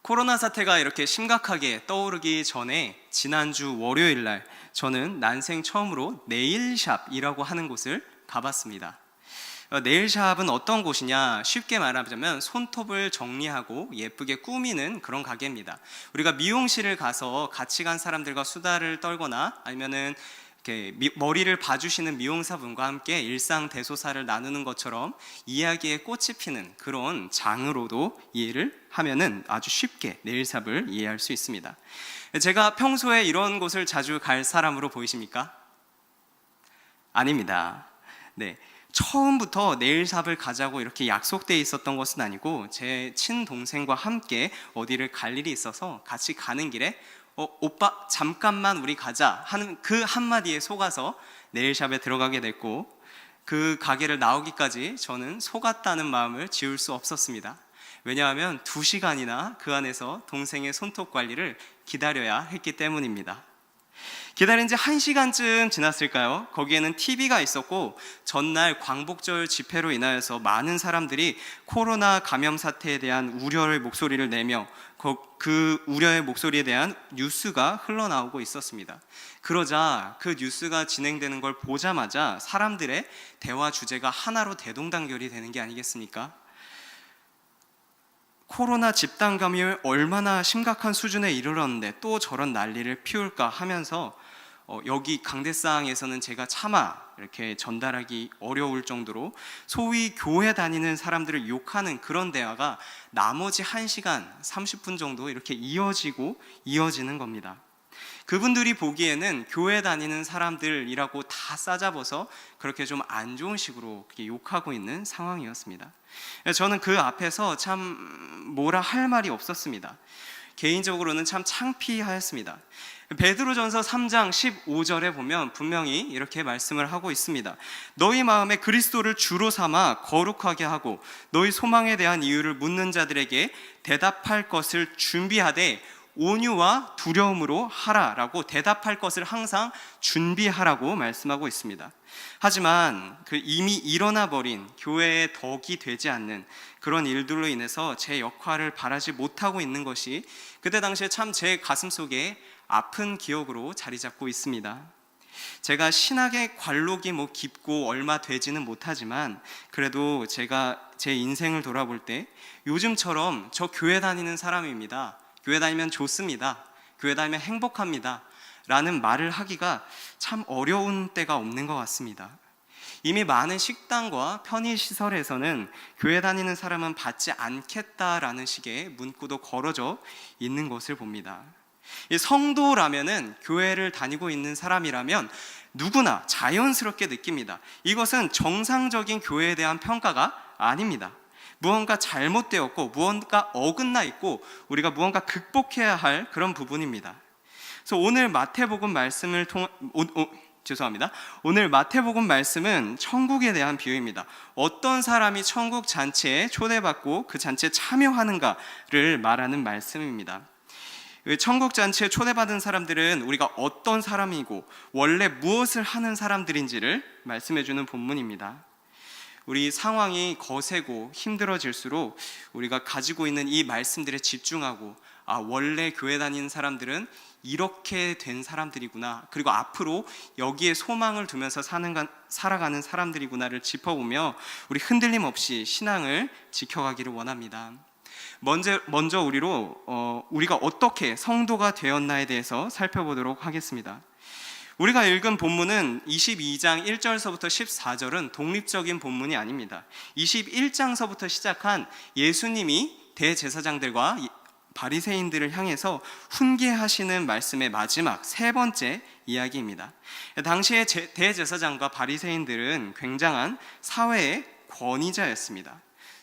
코로나 사태가 이렇게 심각하게 떠오르기 전에 지난주 월요일 날 저는 난생 처음으로 네일샵이라고 하는 곳을 가봤습니다. 네일샵은 어떤 곳이냐? 쉽게 말하자면 손톱을 정리하고 예쁘게 꾸미는 그런 가게입니다. 우리가 미용실을 가서 같이 간 사람들과 수다를 떨거나 아니면은 이렇게 머리를 봐주시는 미용사분과 함께 일상 대소사를 나누는 것처럼 이야기에 꽃이 피는 그런 장으로도 이해를 하면은 아주 쉽게 네일샵을 이해할 수 있습니다. 제가 평소에 이런 곳을 자주 갈 사람으로 보이십니까? 아닙니다. 네. 처음부터 네일샵을 가자고 이렇게 약속되어 있었던 것은 아니고 제 친동생과 함께 어디를 갈 일이 있어서 같이 가는 길에 오빠 잠깐만 우리 가자 하는 그 한마디에 속아서 네일샵에 들어가게 됐고, 그 가게를 나오기까지 저는 속았다는 마음을 지울 수 없었습니다. 왜냐하면 2시간이나 그 안에서 동생의 손톱 관리를 기다려야 했기 때문입니다. 기다린 지 1시간쯤 지났을까요? 거기에는 TV가 있었고 전날 광복절 집회로 인하여서 많은 사람들이 코로나 감염 사태에 대한 우려의 목소리를 내며 그 우려의 목소리에 대한 뉴스가 흘러나오고 있었습니다. 그러자 그 뉴스가 진행되는 걸 보자마자 사람들의 대화 주제가 하나로 대동단결이 되는 게 아니겠습니까? 코로나 집단 감염이 얼마나 심각한 수준에 이르렀는데 또 저런 난리를 피울까 하면서 여기 강대상에서는 제가 차마 이렇게 전달하기 어려울 정도로 소위 교회 다니는 사람들을 욕하는 그런 대화가 나머지 1시간 30분 정도 이렇게 이어지는 겁니다. 그분들이 보기에는 교회 다니는 사람들이라고 다 싸잡아서 그렇게 좀 안 좋은 식으로 그렇게 욕하고 있는 상황이었습니다. 저는 그 앞에서 참 뭐라 할 말이 없었습니다. 개인적으로는 참 창피하였습니다. 베드로전서 3장 15절에 보면 분명히 이렇게 말씀을 하고 있습니다. 너희 마음에 그리스도를 주로 삼아 거룩하게 하고 너희 소망에 대한 이유를 묻는 자들에게 대답할 것을 준비하되 온유와 두려움으로 하라라고, 대답할 것을 항상 준비하라고 말씀하고 있습니다. 하지만 그 이미 일어나 버린 교회의 덕이 되지 않는 그런 일들로 인해서 제 역할을 바라지 못하고 있는 것이 그때 당시에 참 제 가슴속에 아픈 기억으로 자리 잡고 있습니다. 제가 신학의 관록이 깊고 얼마 되지는 못하지만 그래도 제가 제 인생을 돌아볼 때 요즘처럼 저 교회 다니는 사람입니다, 교회 다니면 좋습니다, 교회 다니면 행복합니다 라는 말을 하기가 참 어려운 때가 없는 것 같습니다. 이미 많은 식당과 편의시설에서는 교회 다니는 사람은 받지 않겠다라는 식의 문구도 걸어져 있는 것을 봅니다. 성도라면은, 교회를 다니고 있는 사람이라면 누구나 자연스럽게 느낍니다. 이것은 정상적인 교회에 대한 평가가 아닙니다. 무언가 잘못되었고 무언가 어긋나 있고 우리가 무언가 극복해야 할 그런 부분입니다. 그래서 오늘 마태복음 말씀은 천국에 대한 비유입니다. 어떤 사람이 천국 잔치에 초대받고 그 잔치에 참여하는가를 말하는 말씀입니다. 천국 잔치에 초대받은 사람들은 우리가 어떤 사람이고 원래 무엇을 하는 사람들인지를 말씀해주는 본문입니다. 우리 상황이 거세고 힘들어질수록 우리가 가지고 있는 이 말씀들에 집중하고, 원래 교회 다니는 사람들은 이렇게 된 사람들이구나, 그리고 앞으로 여기에 소망을 두면서 살아가는 사람들이구나를 짚어보며 우리 흔들림 없이 신앙을 지켜가기를 원합니다. 먼저 우리가 어떻게 성도가 되었나에 대해서 살펴보도록 하겠습니다. 우리가 읽은 본문은 22장 1절서부터 14절은 독립적인 본문이 아닙니다. 21장서부터 시작한 예수님이 대제사장들과 바리새인들을 향해서 훈계하시는 말씀의 마지막 3번째 이야기입니다. 당시의 대제사장과 바리새인들은 굉장한 사회의 권위자였습니다.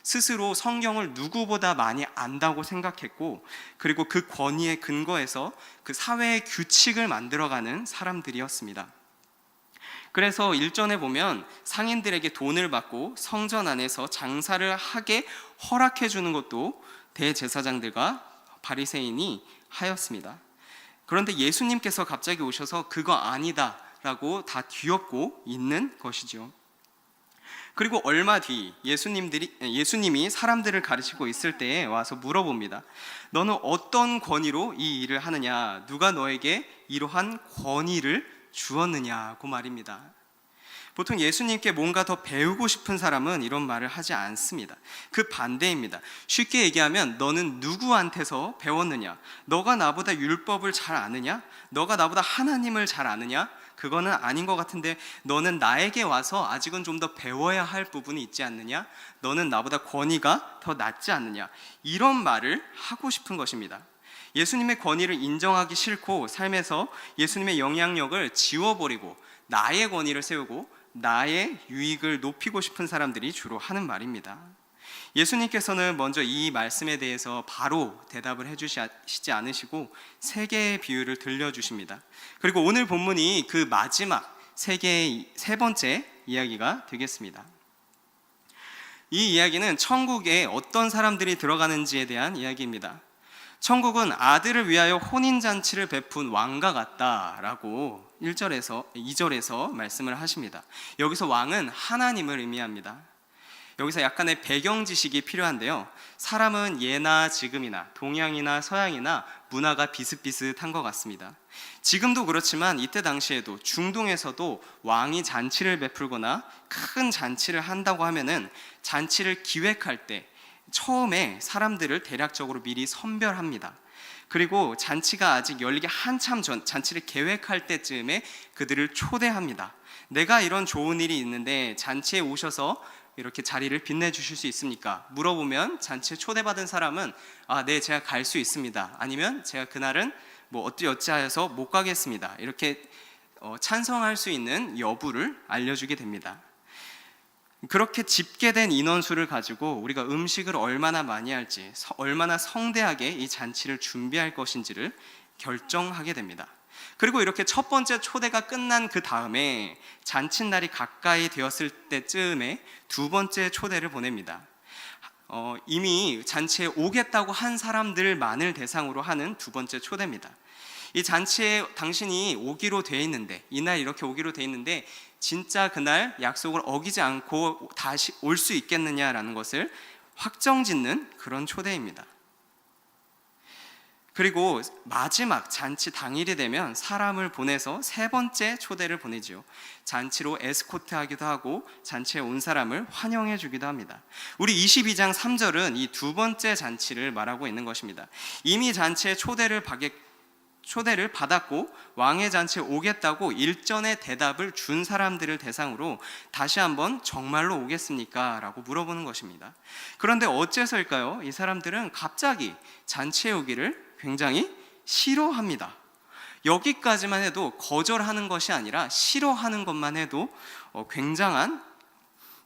스스로 성경을 누구보다 많이 안다고 생각했고, 그리고 그 권위에 근거해서 그 사회의 규칙을 만들어가는 사람들이었습니다. 그래서 1절에 보면 상인들에게 돈을 받고 성전 안에서 장사를 하게 허락해 주는 것도 대제사장들과 바리새인이 하였습니다. 그런데 예수님께서 갑자기 오셔서 그거 아니다 라고 다 뒤엎고 있는 것이죠. 그리고 얼마 뒤 예수님이 사람들을 가르치고 있을 때에 와서 물어봅니다. 너는 어떤 권위로 이 일을 하느냐? 누가 너에게 이러한 권위를 주었느냐고 말입니다. 보통 예수님께 뭔가 더 배우고 싶은 사람은 이런 말을 하지 않습니다. 그 반대입니다. 쉽게 얘기하면 너는 누구한테서 배웠느냐? 너가 나보다 율법을 잘 아느냐? 너가 나보다 하나님을 잘 아느냐? 그거는 아닌 것 같은데 너는 나에게 와서 아직은 좀 더 배워야 할 부분이 있지 않느냐? 너는 나보다 권위가 더 낮지 않느냐? 이런 말을 하고 싶은 것입니다. 예수님의 권위를 인정하기 싫고 삶에서 예수님의 영향력을 지워버리고 나의 권위를 세우고 나의 유익을 높이고 싶은 사람들이 주로 하는 말입니다. 예수님께서는 먼저 이 말씀에 대해서 바로 대답을 해주시지 않으시고 세 개의 비유를 들려주십니다. 그리고 오늘 본문이 그 마지막 세 번째 이야기가 되겠습니다. 이 이야기는 천국에 어떤 사람들이 들어가는지에 대한 이야기입니다. 천국은 아들을 위하여 혼인잔치를 베푼 왕과 같다라고 2절에서 말씀을 하십니다. 여기서 왕은 하나님을 의미합니다. 여기서 약간의 배경 지식이 필요한데요. 사람은 예나 지금이나 동양이나 서양이나 문화가 비슷비슷한 것 같습니다. 지금도 그렇지만 이때 당시에도 중동에서도 왕이 잔치를 베풀거나 큰 잔치를 한다고 하면은 잔치를 기획할 때 처음에 사람들을 대략적으로 미리 선별합니다. 그리고 잔치가 아직 열리기 한참 전, 잔치를 계획할 때쯤에 그들을 초대합니다. 내가 이런 좋은 일이 있는데 잔치에 오셔서 이렇게 자리를 빛내주실 수 있습니까? 물어보면 잔치에 초대받은 사람은 네, 제가 갈 수 있습니다. 아니면 제가 그날은 어찌어찌하여서 못 가겠습니다. 이렇게 찬성할 수 있는 여부를 알려주게 됩니다. 그렇게 집계된 인원수를 가지고 우리가 음식을 얼마나 많이 할지, 얼마나 성대하게 이 잔치를 준비할 것인지를 결정하게 됩니다. 그리고 이렇게 첫 번째 초대가 끝난 그 다음에 잔칫날이 가까이 되었을 때쯤에 두 번째 초대를 보냅니다. 이미 잔치에 오겠다고 한 사람들만을 대상으로 하는 두 번째 초대입니다. 이 잔치에 당신이 오기로 돼 있는데, 이날 이렇게 오기로 돼 있는데 진짜 그날 약속을 어기지 않고 다시 올 수 있겠느냐라는 것을 확정짓는 그런 초대입니다. 그리고 마지막 잔치 당일이 되면 사람을 보내서 세 번째 초대를 보내지요. 잔치로 에스코트하기도 하고 잔치에 온 사람을 환영해 주기도 합니다. 우리 22장 3절은 이 두 번째 잔치를 말하고 있는 것입니다. 이미 잔치에 초대를 받았고 왕의 잔치에 오겠다고 일전에 대답을 준 사람들을 대상으로 다시 한번 정말로 오겠습니까? 라고 물어보는 것입니다. 그런데 어째서일까요? 이 사람들은 갑자기 잔치에 오기를 굉장히 싫어합니다. 여기까지만 해도 거절하는 것이 아니라 싫어하는 것만 해도 굉장한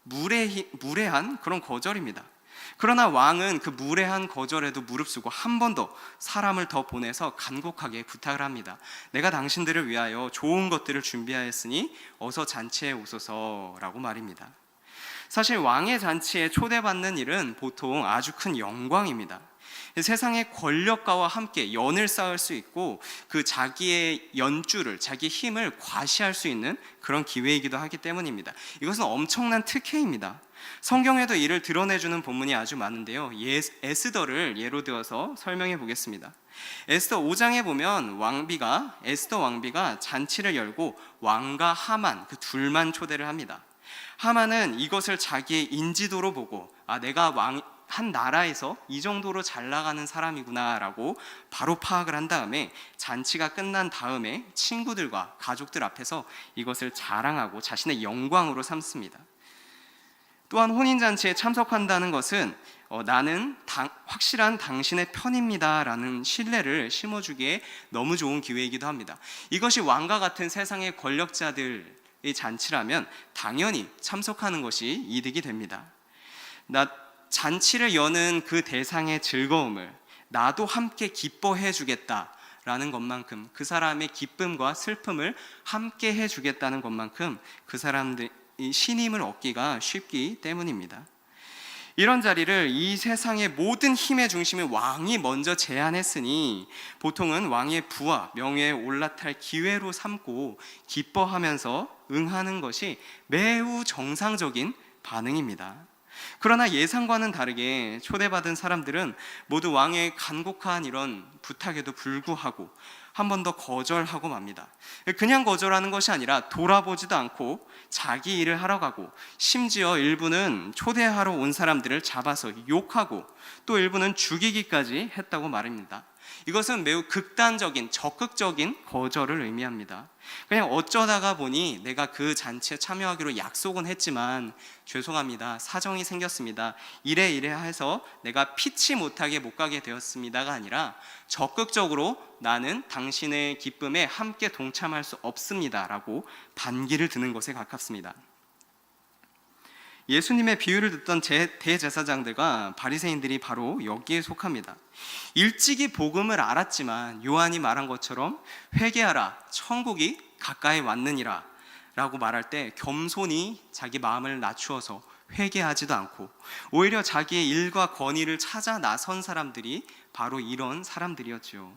무례한 그런 거절입니다. 그러나 왕은 그 무례한 거절에도 무릅쓰고 한 번 더 사람을 더 보내서 간곡하게 부탁을 합니다. 내가 당신들을 위하여 좋은 것들을 준비하였으니 어서 잔치에 오소서라고 말입니다. 사실 왕의 잔치에 초대받는 일은 보통 아주 큰 영광입니다. 세상의 권력가와 함께 연을 쌓을 수 있고 그 자기의 연주를, 자기의 힘을 과시할 수 있는 그런 기회이기도 하기 때문입니다. 이것은 엄청난 특혜입니다. 성경에도 이를 드러내주는 본문이 아주 많은데요. 에스더를 예로 들어서 설명해 보겠습니다. 에스더 5장에 보면 에스더 왕비가 잔치를 열고 왕과 하만 그 둘만 초대를 합니다. 하만은 이것을 자기의 인지도로 보고 내가 한 나라에서 이 정도로 잘 나가는 사람이구나 라고 바로 파악을 한 다음에 잔치가 끝난 다음에 친구들과 가족들 앞에서 이것을 자랑하고 자신의 영광으로 삼습니다. 또한 혼인잔치에 참석한다는 것은 나는 확실한 당신의 편입니다 라는 신뢰를 심어주기에 너무 좋은 기회이기도 합니다. 이것이 왕과 같은 세상의 권력자들의 잔치라면 당연히 참석하는 것이 이득이 됩니다. 잔치를 여는 그 대상의 즐거움을 나도 함께 기뻐해 주겠다라는 것만큼, 그 사람의 기쁨과 슬픔을 함께 해주겠다는 것만큼 그 사람들이 신임을 얻기가 쉽기 때문입니다. 이런 자리를 이 세상의 모든 힘의 중심인 왕이 먼저 제안했으니 보통은 왕의 부와 명예에 올라탈 기회로 삼고 기뻐하면서 응하는 것이 매우 정상적인 반응입니다. 그러나 예상과는 다르게 초대받은 사람들은 모두 왕의 간곡한 이런 부탁에도 불구하고 한 번 더 거절하고 맙니다. 그냥 거절하는 것이 아니라 돌아보지도 않고 자기 일을 하러 가고, 심지어 일부는 초대하러 온 사람들을 잡아서 욕하고 또 일부는 죽이기까지 했다고 말합니다. 이것은 매우 극단적인, 적극적인 거절을 의미합니다. 그냥 어쩌다가 보니 내가 그 잔치에 참여하기로 약속은 했지만 죄송합니다, 사정이 생겼습니다, 이래 해서 내가 피치 못하게 못 가게 되었습니다가 아니라 적극적으로 나는 당신의 기쁨에 함께 동참할 수 없습니다 라고 반기를 드는 것에 가깝습니다. 예수님의 비유를 듣던 대제사장들과 바리새인들이 바로 여기에 속합니다. 일찍이 복음을 알았지만 요한이 말한 것처럼 회개하라, 천국이 가까이 왔느니라 라고 말할 때 겸손히 자기 마음을 낮추어서 회개하지도 않고 오히려 자기의 일과 권위를 찾아 나선 사람들이 바로 이런 사람들이었죠.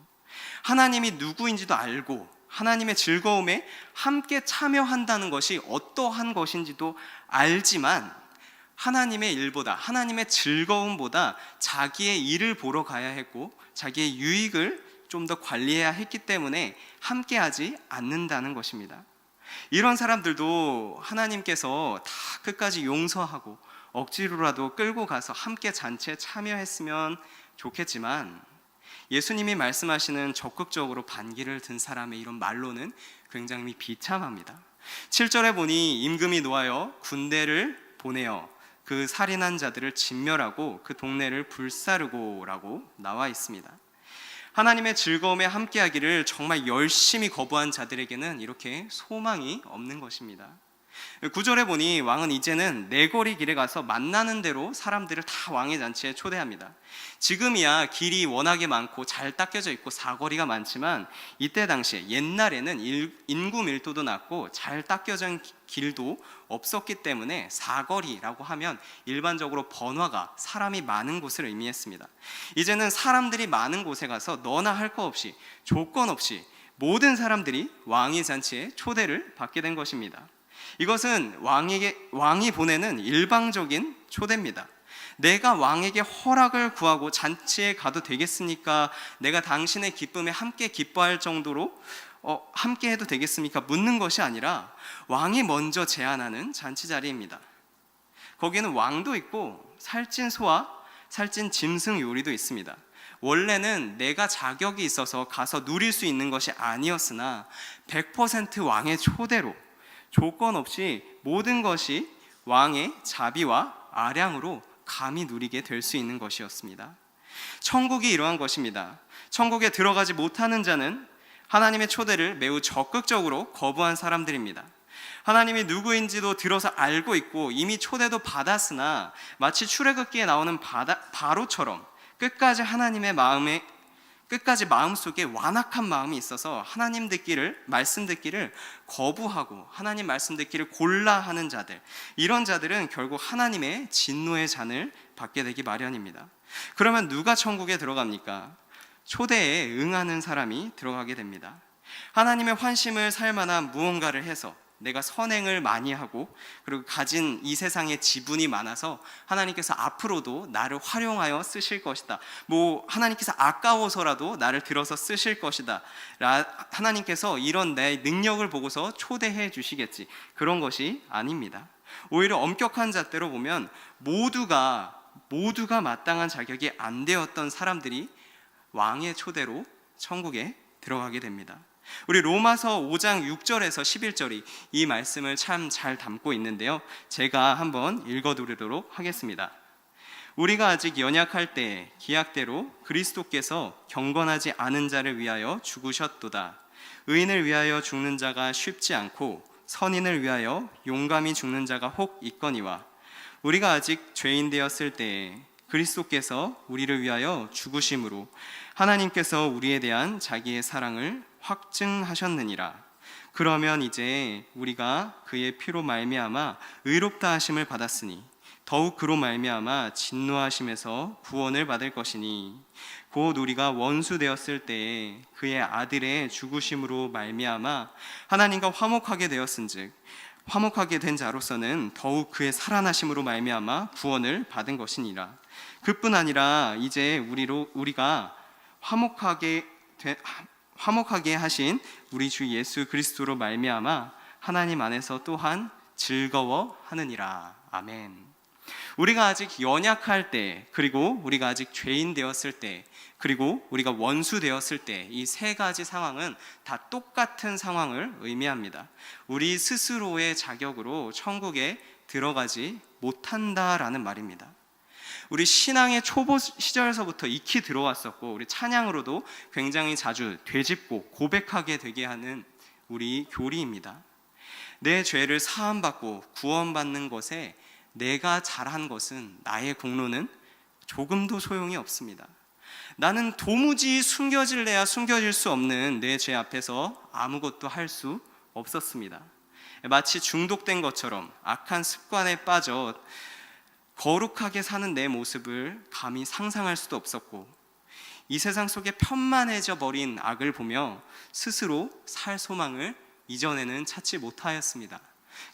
하나님이 누구인지도 알고 하나님의 즐거움에 함께 참여한다는 것이 어떠한 것인지도 알지만 하나님의 일보다, 하나님의 즐거움보다 자기의 일을 보러 가야 했고 자기의 유익을 좀 더 관리해야 했기 때문에 함께하지 않는다는 것입니다. 이런 사람들도 하나님께서 다 끝까지 용서하고 억지로라도 끌고 가서 함께 잔치에 참여했으면 좋겠지만, 예수님이 말씀하시는 적극적으로 반기를 든 사람의 이런 말로는 굉장히 비참합니다. 7절에 보니 임금이 노하여 군대를 보내어 그 살인한 자들을 진멸하고 그 동네를 불사르고 라고 나와 있습니다. 하나님의 즐거움에 함께하기를 정말 열심히 거부한 자들에게는 이렇게 소망이 없는 것입니다. 9절에 보니 왕은 이제는 네거리 길에 가서 만나는 대로 사람들을 다 왕의 잔치에 초대합니다. 지금이야 길이 워낙에 많고 잘 닦여져 있고 사거리가 많지만 이때 당시에, 옛날에는 인구 밀도도 낮고 잘 닦여진 길도 없었기 때문에 사거리라고 하면 일반적으로 번화가, 사람이 많은 곳을 의미했습니다. 이제는 사람들이 많은 곳에 가서 너나 할 거 없이, 조건 없이 모든 사람들이 왕의 잔치에 초대를 받게 된 것입니다. 이것은 왕이 보내는 일방적인 초대입니다. 내가 왕에게 허락을 구하고 잔치에 가도 되겠습니까? 내가 당신의 기쁨에 함께 기뻐할 정도로 함께 해도 되겠습니까? 묻는 것이 아니라 왕이 먼저 제안하는 잔치 자리입니다. 거기에는 왕도 있고 살찐 소와 살찐 짐승 요리도 있습니다. 원래는 내가 자격이 있어서 가서 누릴 수 있는 것이 아니었으나 100% 왕의 초대로 조건 없이 모든 것이 왕의 자비와 아량으로 감히 누리게 될 수 있는 것이었습니다. 천국이 이러한 것입니다. 천국에 들어가지 못하는 자는 하나님의 초대를 매우 적극적으로 거부한 사람들입니다. 하나님이 누구인지도 들어서 알고 있고 이미 초대도 받았으나 마치 출애굽기에 나오는 바로처럼 끝까지 마음속에 완악한 마음이 있어서 하나님 말씀 듣기를 거부하고 하나님 말씀 듣기를 골라 하는 자들, 이런 자들은 결국 하나님의 진노의 잔을 받게 되기 마련입니다. 그러면 누가 천국에 들어갑니까? 초대에 응하는 사람이 들어가게 됩니다. 하나님의 환심을 살 만한 무언가를 해서 내가 선행을 많이 하고 그리고 가진 이 세상에 지분이 많아서 하나님께서 앞으로도 나를 활용하여 쓰실 것이다, 하나님께서 아까워서라도 나를 들어서 쓰실 것이다, 하나님께서 이런 내 능력을 보고서 초대해 주시겠지, 그런 것이 아닙니다. 오히려 엄격한 잣대로 보면 모두가 마땅한 자격이 안 되었던 사람들이 왕의 초대로 천국에 들어가게 됩니다. 우리 로마서 5장 6절에서 11절이 이 말씀을 참 잘 담고 있는데요, 제가 한번 읽어드리도록 하겠습니다. 우리가 아직 연약할 때 기약대로 그리스도께서 경건하지 않은 자를 위하여 죽으셨도다. 의인을 위하여 죽는 자가 쉽지 않고 선인을 위하여 용감히 죽는 자가 혹 있거니와, 우리가 아직 죄인 되었을 때에 그리스도께서 우리를 위하여 죽으심으로 하나님께서 우리에 대한 자기의 사랑을 확증하셨느니라. 그러면 이제 우리가 그의 피로 말미암아 의롭다 하심을 받았으니 더욱 그로 말미암아 진노하심에서 구원을 받을 것이니, 곧 우리가 원수 되었을 때에 그의 아들의 죽으심으로 말미암아 하나님과 화목하게 되었은즉 화목하게 된 자로서는 더욱 그의 살아나심으로 말미암아 구원을 받은 것이니라. 그뿐 아니라 이제 우리가 화목하게 하신 우리 주 예수 그리스도로 말미암아 하나님 안에서 또한 즐거워하느니라. 아멘. 우리가 아직 연약할 때, 그리고 우리가 아직 죄인 되었을 때, 그리고 우리가 원수 되었을 때, 이 세 가지 상황은 다 똑같은 상황을 의미합니다. 우리 스스로의 자격으로 천국에 들어가지 못한다라는 말입니다. 우리 신앙의 초보 시절에서부터 익히 들어왔었고, 우리 찬양으로도 굉장히 자주 되짚고 고백하게 되게 하는 우리 교리입니다. 내 죄를 사함받고 구원받는 것에 내가 잘한 것은, 나의 공로는 조금도 소용이 없습니다. 나는 도무지 숨겨질래야 숨겨질 수 없는 내 죄 앞에서 아무것도 할 수 없었습니다. 마치 중독된 것처럼 악한 습관에 빠져 거룩하게 사는 내 모습을 감히 상상할 수도 없었고, 이 세상 속에 편만해져 버린 악을 보며 스스로 살 소망을 이전에는 찾지 못하였습니다.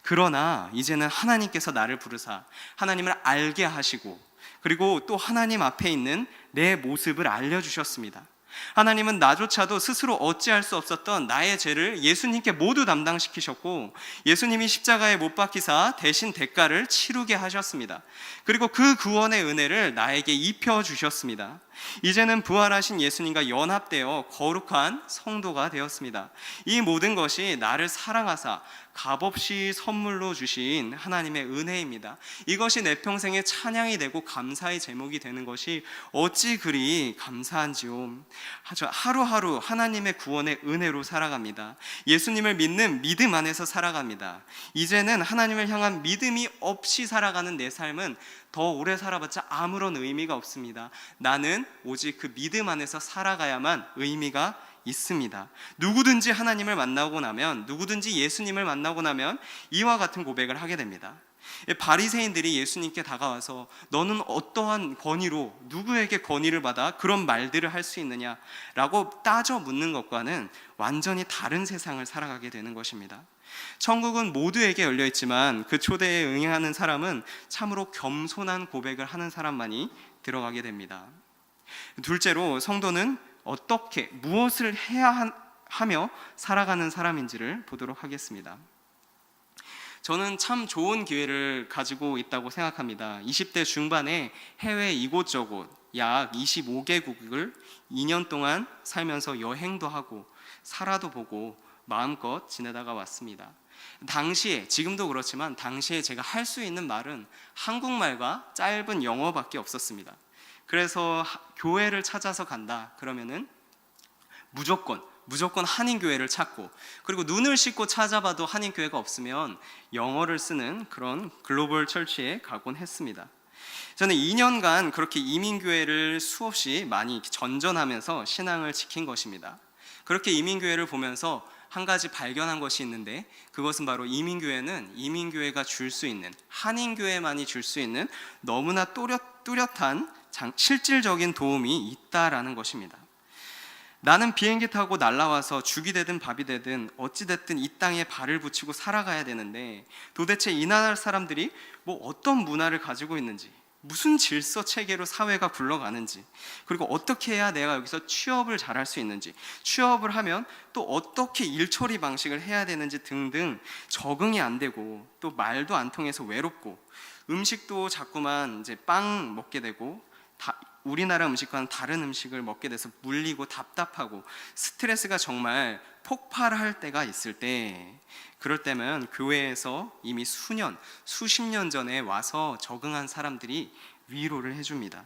그러나 이제는 하나님께서 나를 부르사 하나님을 알게 하시고, 그리고 또 하나님 앞에 있는 내 모습을 알려주셨습니다. 하나님은 나조차도 스스로 어찌할 수 없었던 나의 죄를 예수님께 모두 담당시키셨고, 예수님이 십자가에 못 박히사 대신 대가를 치르게 하셨습니다. 그리고 그 구원의 은혜를 나에게 입혀주셨습니다. 이제는 부활하신 예수님과 연합되어 거룩한 성도가 되었습니다. 이 모든 것이 나를 사랑하사 값없이 선물로 주신 하나님의 은혜입니다. 이것이 내 평생의 찬양이 되고 감사의 제목이 되는 것이 어찌 그리 감사한지요. 하루하루 하나님의 구원의 은혜로 살아갑니다. 예수님을 믿는 믿음 안에서 살아갑니다. 이제는 하나님을 향한 믿음이 없이 살아가는 내 삶은 더 오래 살아봤자 아무런 의미가 없습니다. 나는 오직 그 믿음 안에서 살아가야만 의미가 있습니다. 누구든지 하나님을 만나고 나면, 누구든지 예수님을 만나고 나면 이와 같은 고백을 하게 됩니다. 바리새인들이 예수님께 다가와서 너는 어떠한 권위로, 누구에게 권위를 받아 그런 말들을 할 수 있느냐라고 따져 묻는 것과는 완전히 다른 세상을 살아가게 되는 것입니다. 천국은 모두에게 열려있지만 그 초대에 응하는 사람은 참으로 겸손한 고백을 하는 사람만이 들어가게 됩니다. 둘째로, 성도는 어떻게, 무엇을 해야 하며 살아가는 사람인지를 보도록 하겠습니다. 저는 참 좋은 기회를 가지고 있다고 생각합니다. 20대 중반에 해외 이곳저곳 약 25개국을 2년 동안 살면서 여행도 하고 살아도 보고 마음껏 지내다가 왔습니다. 당시에, 지금도 그렇지만 당시에 제가 할 수 있는 말은 한국말과 짧은 영어밖에 없었습니다. 그래서 교회를 찾아서 간다 그러면은 무조건 한인교회를 찾고, 그리고 눈을 씻고 찾아봐도 한인교회가 없으면 영어를 쓰는 그런 글로벌 철치에 가곤 했습니다. 저는 2년간 그렇게 이민교회를 수없이 많이 전전하면서 신앙을 지킨 것입니다. 그렇게 이민교회를 보면서 한 가지 발견한 것이 있는데, 그것은 바로 이민교회는 이민교회가 줄 수 있는, 한인교회만이 줄 수 있는 너무나 뚜렷한 실질적인 도움이 있다라는 것입니다. 나는 비행기 타고 날아와서 죽이 되든 밥이 되든 어찌됐든 이 땅에 발을 붙이고 살아가야 되는데, 도대체 이 나라 사람들이 어떤 문화를 가지고 있는지, 무슨 질서 체계로 사회가 굴러가는지, 그리고 어떻게 해야 내가 여기서 취업을 잘할 수 있는지, 취업을 하면 또 어떻게 일처리 방식을 해야 되는지 등등 적응이 안 되고, 또 말도 안 통해서 외롭고, 음식도 자꾸만 이제 빵 먹게 되고, 우리나라 음식과는 다른 음식을 먹게 돼서 물리고 답답하고 스트레스가 정말 폭발할 때가 있을 때, 그럴 때면 교회에서 이미 수십 년 전에 와서 적응한 사람들이 위로를 해줍니다.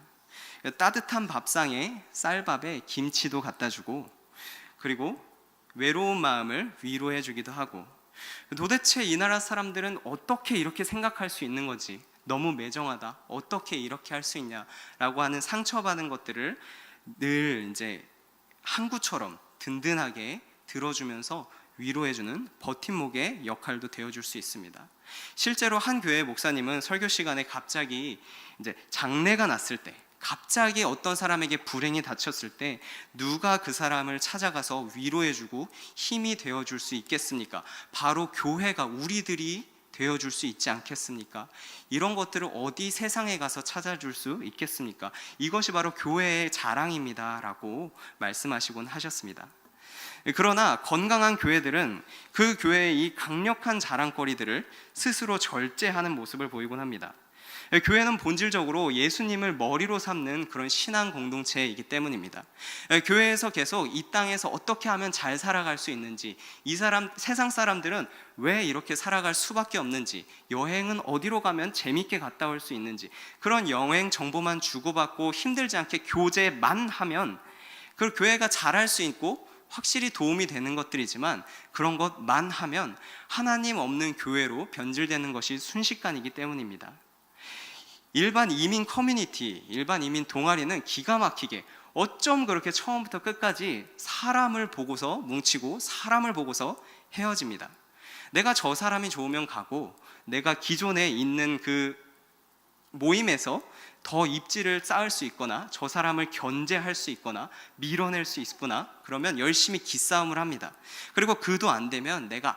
따뜻한 밥상에 쌀밥에 김치도 갖다 주고, 그리고 외로운 마음을 위로해 주기도 하고, 도대체 이 나라 사람들은 어떻게 이렇게 생각할 수 있는 건지, 너무 매정하다, 어떻게 이렇게 할 수 있냐라고 하는 상처받은 것들을 늘 이제 항구처럼 든든하게 들어주면서 위로해주는 버팀목의 역할도 되어줄 수 있습니다. 실제로 한 교회 목사님은 설교 시간에 갑자기 이제 장례가 났을 때, 갑자기 어떤 사람에게 불행이 닥쳤을 때 누가 그 사람을 찾아가서 위로해주고 힘이 되어줄 수 있겠습니까? 바로 교회가, 우리들이 되어줄 수 있지 않겠습니까? 이런 것들을 어디 세상에 가서 찾아줄 수 있겠습니까? 이것이 바로 교회의 자랑입니다 라고 말씀하시곤 하셨습니다. 그러나 건강한 교회들은 그 교회의 이 강력한 자랑거리들을 스스로 절제하는 모습을 보이곤 합니다. 교회는 본질적으로 예수님을 머리로 삼는 그런 신앙 공동체이기 때문입니다. 교회에서 계속 이 땅에서 어떻게 하면 잘 살아갈 수 있는지, 세상 사람들은 왜 이렇게 살아갈 수밖에 없는지, 여행은 어디로 가면 재밌게 갔다 올 수 있는지, 그런 여행 정보만 주고받고 힘들지 않게 교제만 하면 그 교회가 잘할 수 있고 확실히 도움이 되는 것들이지만, 그런 것만 하면 하나님 없는 교회로 변질되는 것이 순식간이기 때문입니다. 일반 이민 커뮤니티, 일반 이민 동아리는 기가 막히게 어쩜 그렇게 처음부터 끝까지 사람을 보고서 뭉치고 사람을 보고서 헤어집니다. 내가 저 사람이 좋으면 가고, 내가 기존에 있는 그 모임에서 더 입지를 쌓을 수 있거나 저 사람을 견제할 수 있거나 밀어낼 수 있구나, 그러면 열심히 기싸움을 합니다. 그리고 그도 안 되면 내가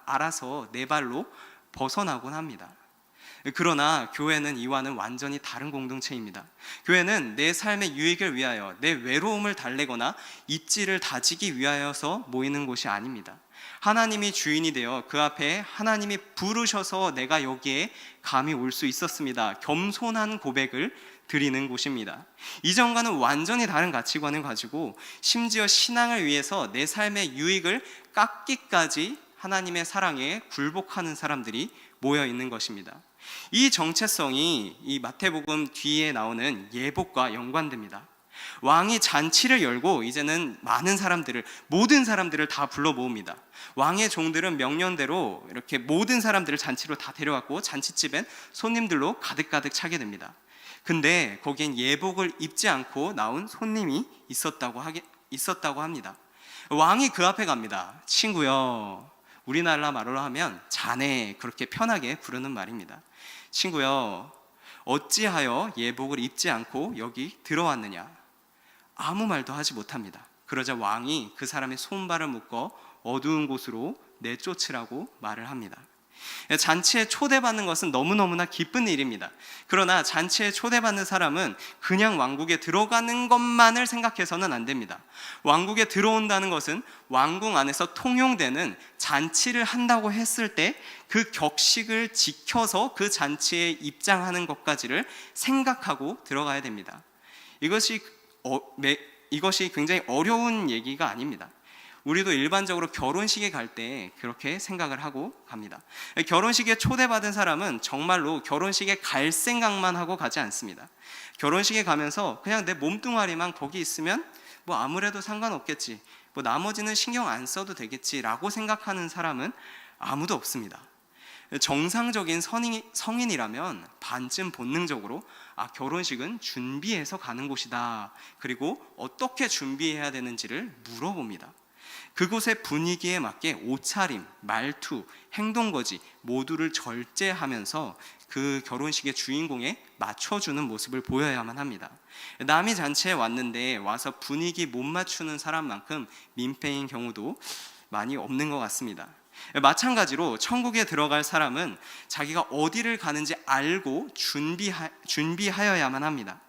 알아서 내 발로 벗어나곤 합니다. 그러나 교회는 이와는 완전히 다른 공동체입니다. 교회는 내 삶의 유익을 위하여, 내 외로움을 달래거나 입지를 다지기 위하여서 모이는 곳이 아닙니다. 하나님이 주인이 되어 그 앞에 하나님이 부르셔서 내가 여기에 감히 올 수 있었습니다, 겸손한 고백을 드리는 곳입니다. 이전과는 완전히 다른 가치관을 가지고 심지어 신앙을 위해서 내 삶의 유익을 깎기까지 하나님의 사랑에 굴복하는 사람들이 모여 있는 것입니다. 이 정체성이 이 마태복음 뒤에 나오는 예복과 연관됩니다. 왕이 잔치를 열고 이제는 모든 사람들을 다 불러 모읍니다. 왕의 종들은 명령대로 이렇게 모든 사람들을 잔치로 다 데려왔고, 잔치집엔 손님들로 가득가득 차게 됩니다. 근데 거기엔 예복을 입지 않고 나온 손님이 있었다고 합니다. 왕이 그 앞에 갑니다. 친구여, 우리나라 말로 하면 자네, 그렇게 편하게 부르는 말입니다. 친구여, 어찌하여 예복을 입지 않고 여기 들어왔느냐? 아무 말도 하지 못합니다. 그러자 왕이 그 사람의 손발을 묶어 어두운 곳으로 내쫓으라고 말을 합니다. 잔치에 초대받는 것은 너무너무나 기쁜 일입니다. 그러나 잔치에 초대받는 사람은 그냥 왕국에 들어가는 것만을 생각해서는 안 됩니다. 왕국에 들어온다는 것은 왕궁 안에서 통용되는 잔치를 한다고 했을 때 그 격식을 지켜서 그 잔치에 입장하는 것까지를 생각하고 들어가야 됩니다. 이것이 굉장히 어려운 얘기가 아닙니다. 우리도 일반적으로 결혼식에 갈 때 그렇게 생각을 하고 갑니다. 결혼식에 초대받은 사람은 정말로 결혼식에 갈 생각만 하고 가지 않습니다. 결혼식에 가면서 그냥 내 몸뚱아리만 거기 있으면 뭐 아무래도 상관없겠지, 뭐 나머지는 신경 안 써도 되겠지라고 생각하는 사람은 아무도 없습니다. 정상적인 성인이라면 반쯤 본능적으로 결혼식은 준비해서 가는 곳이다, 그리고 어떻게 준비해야 되는지를 물어봅니다. 그곳의 분위기에 맞게 옷차림, 말투, 행동거지 모두를 절제하면서 그 결혼식의 주인공에 맞춰주는 모습을 보여야만 합니다. 남이 잔치에 왔는데 와서 분위기 못 맞추는 사람만큼 민폐인 경우도 많이 없는 것 같습니다. 마찬가지로 천국에 들어갈 사람은 자기가 어디를 가는지 알고 준비하여야만 합니다.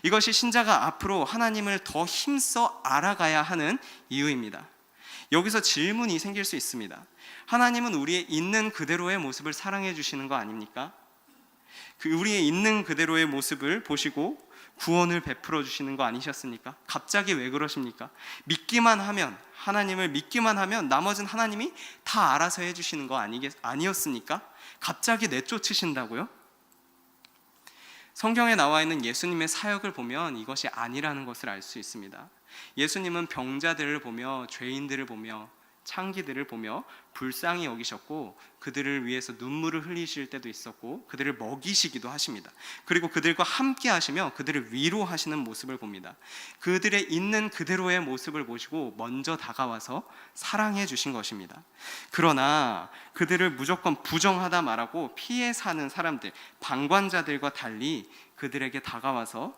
이것이 신자가 앞으로 하나님을 더 힘써 알아가야 하는 이유입니다. 여기서 질문이 생길 수 있습니다. 하나님은 우리의 있는 그대로의 모습을 사랑해 주시는 거 아닙니까? 우리의 있는 그대로의 모습을 보시고 구원을 베풀어 주시는 거 아니셨습니까? 갑자기 왜 그러십니까? 하나님을 믿기만 하면 나머지는 하나님이 다 알아서 해주시는 거 아니었습니까? 갑자기 내쫓으신다고요? 성경에 나와 있는 예수님의 사역을 보면 이것이 아니라는 것을 알 수 있습니다. 예수님은 병자들을 보며, 죄인들을 보며, 창기들을 보며 불쌍히 여기셨고, 그들을 위해서 눈물을 흘리실 때도 있었고, 그들을 먹이시기도 하십니다. 그리고 그들과 함께 하시며 그들을 위로하시는 모습을 봅니다. 그들의 있는 그대로의 모습을 보시고 먼저 다가와서 사랑해 주신 것입니다. 그러나 그들을 무조건 부정하다 말하고 피해 사는 사람들, 방관자들과 달리 그들에게 다가와서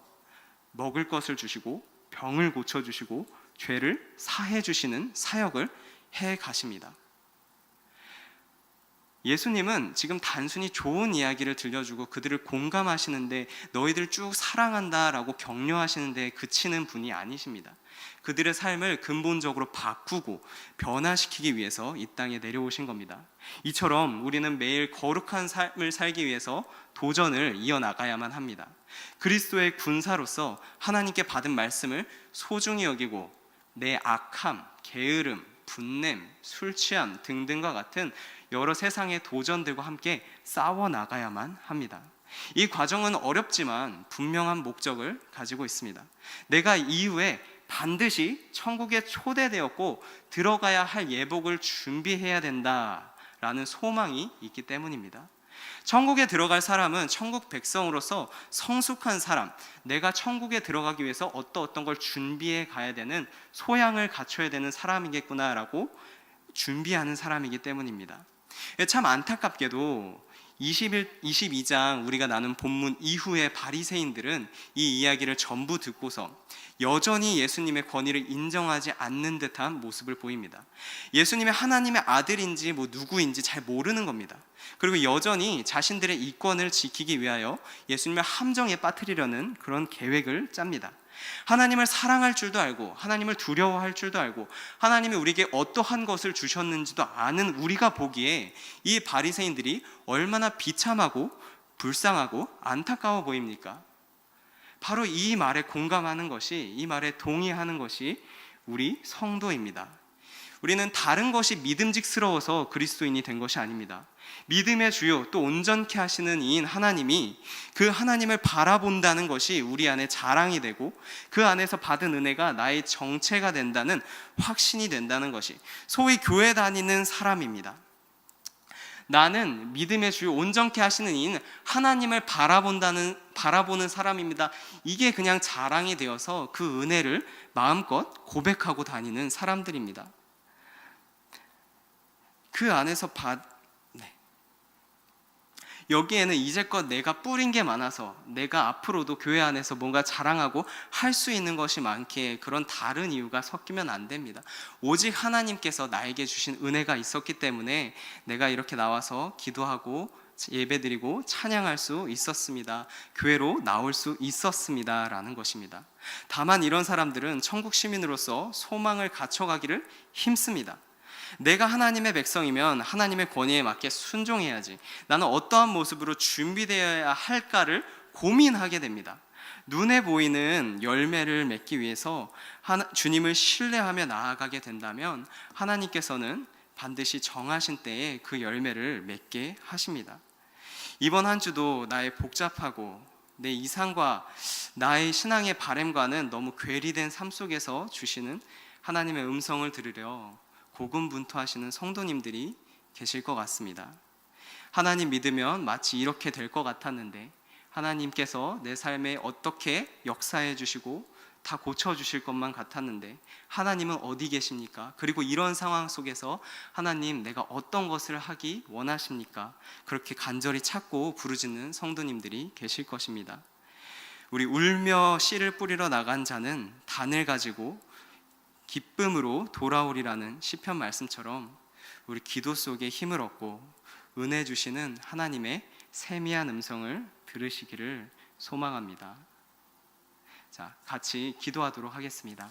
먹을 것을 주시고 병을 고쳐주시고 죄를 사해 주시는 사역을 해 가십니다. 예수님은 지금 단순히 좋은 이야기를 들려주고 그들을 공감하시는데 너희들 쭉 사랑한다라고 격려하시는데 그치는 분이 아니십니다. 그들의 삶을 근본적으로 바꾸고 변화시키기 위해서 이 땅에 내려오신 겁니다. 이처럼 우리는 매일 거룩한 삶을 살기 위해서 도전을 이어나가야만 합니다. 그리스도의 군사로서 하나님께 받은 말씀을 소중히 여기고 내 악함, 게으름, 분냄, 술 취함 등등과 같은 여러 세상의 도전들과 함께 싸워 나가야만 합니다. 이 과정은 어렵지만 분명한 목적을 가지고 있습니다. 내가 이후에 반드시 천국에 초대되었고 들어가야 할 예복을 준비해야 된다라는 소망이 있기 때문입니다. 천국에 들어갈 사람은 천국 백성으로서 성숙한 사람, 내가 천국에 들어가기 위해서 어떤 걸 준비해 가야 되는 소양을 갖춰야 되는 사람이겠구나라고 준비하는 사람이기 때문입니다. 참 안타깝게도 22장 우리가 나눈 본문 이후의 바리새인들은 이 이야기를 전부 듣고서 여전히 예수님의 권위를 인정하지 않는 듯한 모습을 보입니다. 예수님이 하나님의 아들인지 누구인지 잘 모르는 겁니다. 그리고 여전히 자신들의 이권을 지키기 위하여 예수님을 함정에 빠뜨리려는 그런 계획을 짭니다. 하나님을 사랑할 줄도 알고 하나님을 두려워할 줄도 알고 하나님이 우리에게 어떠한 것을 주셨는지도 아는 우리가 보기에 이 바리새인들이 얼마나 비참하고 불쌍하고 안타까워 보입니까? 바로 이 말에 공감하는 것이, 이 말에 동의하는 것이 우리 성도입니다. 우리는 다른 것이 믿음직스러워서 그리스도인이 된 것이 아닙니다. 믿음의 주요 또 온전케 하시는 이인 하나님이 그 하나님을 바라본다는 것이 우리 안에 자랑이 되고 그 안에서 받은 은혜가 나의 정체가 된다는 확신이 된다는 것이 소위 교회 다니는 사람입니다. 나는 믿음의 주요 온전케 하시는 이인 하나님을 바라보는 사람입니다. 이게 그냥 자랑이 되어서 그 은혜를 마음껏 고백하고 다니는 사람들입니다. 그 안에서 여기에는 이제껏 내가 뿌린 게 많아서 내가 앞으로도 교회 안에서 뭔가 자랑하고 할 수 있는 것이 많기에 그런 다른 이유가 섞이면 안 됩니다. 오직 하나님께서 나에게 주신 은혜가 있었기 때문에 내가 이렇게 나와서 기도하고 예배드리고 찬양할 수 있었습니다. 교회로 나올 수 있었습니다 라는 것입니다. 다만 이런 사람들은 천국 시민으로서 소망을 갖춰가기를 힘씁니다. 내가 하나님의 백성이면 하나님의 권위에 맞게 순종해야지, 나는 어떠한 모습으로 준비되어야 할까를 고민하게 됩니다. 눈에 보이는 열매를 맺기 위해서 주님을 신뢰하며 나아가게 된다면 하나님께서는 반드시 정하신 때에 그 열매를 맺게 하십니다. 이번 한 주도 나의 복잡하고 내 이상과 나의 신앙의 바램과는 너무 괴리된 삶 속에서 주시는 하나님의 음성을 들으려 고군분투하시는 성도님들이 계실 것 같습니다. 하나님 믿으면 마치 이렇게 될 것 같았는데 하나님께서 내 삶에 어떻게 역사해 주시고 다 고쳐주실 것만 같았는데 하나님은 어디 계십니까? 그리고 이런 상황 속에서 하나님 내가 어떤 것을 하기 원하십니까? 그렇게 간절히 찾고 부르짖는 성도님들이 계실 것입니다. 우리 울며 씨를 뿌리러 나간 자는 단을 가지고 기쁨으로 돌아오리라는 시편 말씀처럼 우리 기도 속에 힘을 얻고 은혜 주시는 하나님의 세미한 음성을 들으시기를 소망합니다. 자, 같이 기도하도록 하겠습니다.